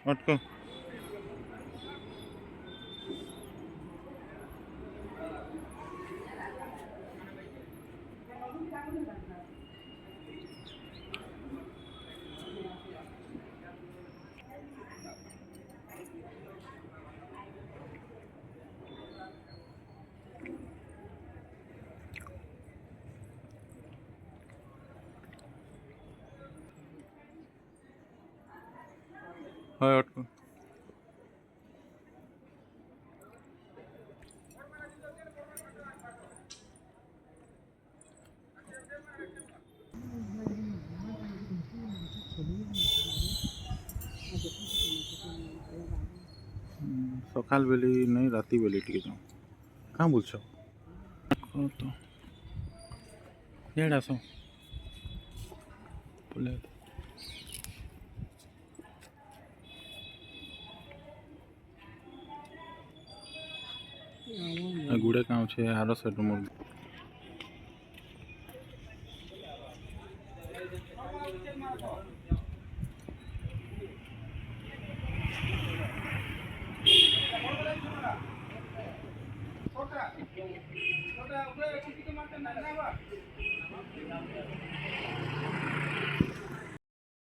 अटको हाय अटको सकाल बेली नहीं राति बेली टिके जाऊँ कहाँ बोल तो ये आस गुड़े काम छे आर साइड मोर